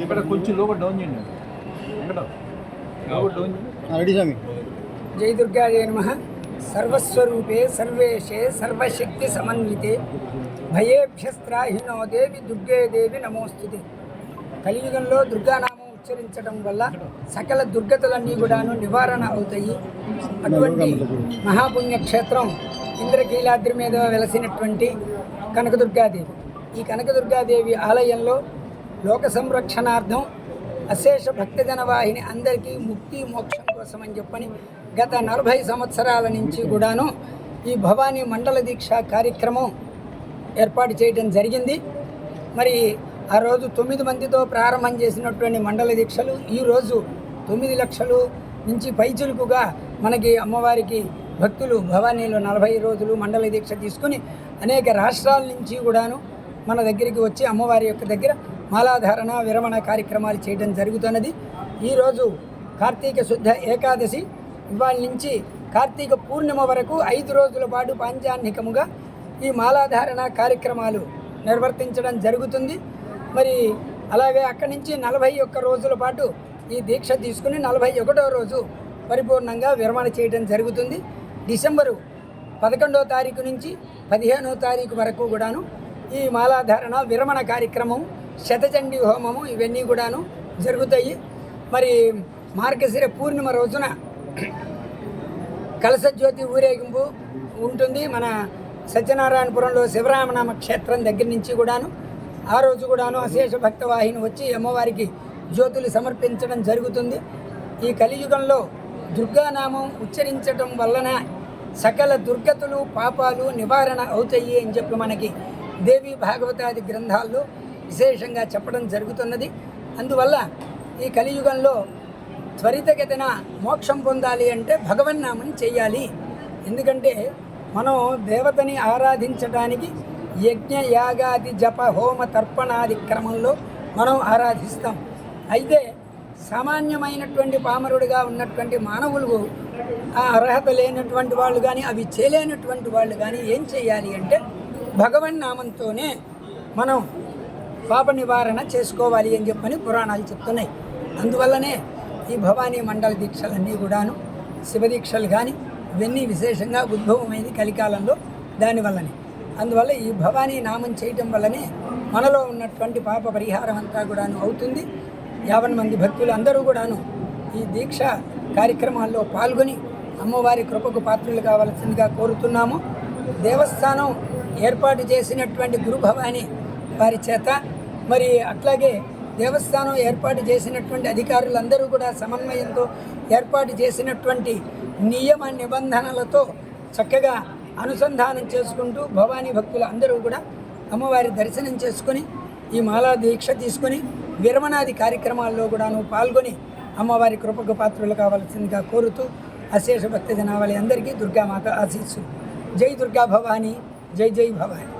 ఇక్కడ కొంచెం లోపల డౌన్ చేయండి రెడీ స్వామి. జై దుర్గాయ నమః. సర్వస్వరూపే సర్వేశే సర్వశక్తి సమన్వితే భయేభ్యస్త్రాహినో దేవి దుర్గే దేవి నమోస్తుతే. కలియుగంలో దుర్గానామం ఉచ్చరించడం వల్ల సకల దుర్గతులన్నీ కూడాను నివారణ అవుతాయి. అటువంటి మహాపుణ్యక్షేత్రం ఇంద్రకీలాద్రి మీద వెలసినటువంటి కనకదుర్గాదేవి. ఈ కనకదుర్గాదేవి ఆలయంలో లోక సంరక్షణార్థం అశేష భక్తజన వాహిని అందరికీ ముక్తి మోక్షం కోసం అని చెప్పని గత 40 సంవత్సరాల నుంచి కూడాను ఈ భవానీ మండల దీక్ష కార్యక్రమం ఏర్పాటు చేయడం జరిగింది. మరి ఆ రోజు 9 మందితో ప్రారంభం చేసినటువంటి మండల దీక్షలు ఈరోజు 9 లక్షలు నుంచి పైచులుకుగా మనకి అమ్మవారికి భక్తులు భవానీలో 40 రోజులు మండల దీక్ష తీసుకుని అనేక రాష్ట్రాల నుంచి కూడాను మన దగ్గరికి వచ్చి అమ్మవారి యొక్క దగ్గర మాలాధారణ విరమణ కార్యక్రమాలు చేయడం జరుగుతున్నది. ఈరోజు కార్తీక శుద్ధ ఏకాదశి, ఇవాళ నుంచి కార్తీక పూర్ణిమ వరకు 5 రోజుల పాటు పాంచాన్నికముగా ఈ మాలాధారణ కార్యక్రమాలు నిర్వర్తించడం జరుగుతుంది. మరి అలాగే అక్కడి నుంచి 41 రోజుల పాటు ఈ దీక్ష తీసుకుని 41వ రోజు పరిపూర్ణంగా విరమణ చేయడం జరుగుతుంది. డిసెంబరు 11వ తారీఖు నుంచి 15వ తారీఖు వరకు కూడాను ఈ మాలాధారణ విరమణ కార్యక్రమం, శతచండీ హోమము ఇవన్నీ కూడాను జరుగుతాయి. మరి మార్గశిర పూర్ణిమ రోజున కలశజ్యోతి ఊరేగింపు ఉంటుంది. మన సత్యనారాయణపురంలో శివరామనామ క్షేత్రం దగ్గర నుంచి కూడాను ఆ రోజు కూడాను అశేష భక్తవాహిని వచ్చి అమ్మవారికి జ్యోతులు సమర్పించడం జరుగుతుంది. ఈ కలియుగంలో దుర్గానామం ఉచ్చరించడం వలన సకల దుర్గతులు పాపాలు నివారణ అవుతాయి అని చెప్పి మనకి దేవి భాగవతాది గ్రంథాల్లో విశేషంగా చెప్పడం జరుగుతున్నది. అందువల్ల ఈ కలియుగంలో త్వరితగతిన మోక్షం పొందాలి అంటే భగవన్నామం చెయ్యాలి. ఎందుకంటే మనం దేవతని ఆరాధించడానికి యజ్ఞ యాగాది జప హోమ తర్పణాది క్రమంలో మనం ఆరాధిస్తాం. అయితే సామాన్యమైనటువంటి పామరుడిగా ఉన్నటువంటి మానవులు, ఆ అర్హత లేనటువంటి వాళ్ళు కానీ అవి చేయలేనటువంటి వాళ్ళు కానీ ఏం చేయాలి అంటే భగవన్నామంతోనే మనం పాప నివారణ చేసుకోవాలి అని చెప్పని పురాణాలు చెప్తున్నాయి. అందువల్లనే ఈ భవానీ మండల దీక్షలన్నీ కూడాను శివదీక్షలు కానీ ఇవన్నీ విశేషంగా ఉద్భవమైంది కలికాలంలో దానివల్లనే. అందువల్ల ఈ భవానీ నామం చేయటం వల్లనే మనలో ఉన్నటువంటి పాప పరిహారం అంతా కూడాను అవుతుంది. 50 మంది భక్తులు అందరూ కూడాను ఈ దీక్ష కార్యక్రమాల్లో పాల్గొని అమ్మవారి కృపకు పాత్రలు కావాల్సిందిగా కోరుతున్నాము. దేవస్థానం ఏర్పాటు చేసినటువంటి గురు భవానీ వారి చేత, మరి అట్లాగే దేవస్థానం ఏర్పాటు చేసినటువంటి అధికారులందరూ కూడా సమన్వయంతో ఏర్పాటు చేసినటువంటి నియమ నిబంధనలతో చక్కగా అనుసంధానం చేసుకుంటూ భవానీ భక్తులు అందరూ కూడా అమ్మవారి దర్శనం చేసుకొని ఈ మాలా దీక్ష తీసుకొని విరమణాది కార్యక్రమాల్లో కూడాను పాల్గొని అమ్మవారి కృపకు పాత్రలు కావాల్సిందిగా కోరుతూ అశేష భక్త జనావళి అందరికీ దుర్గామాత ఆశీస్సులు. జై దుర్గా భవానీ, జై జై భవానీ.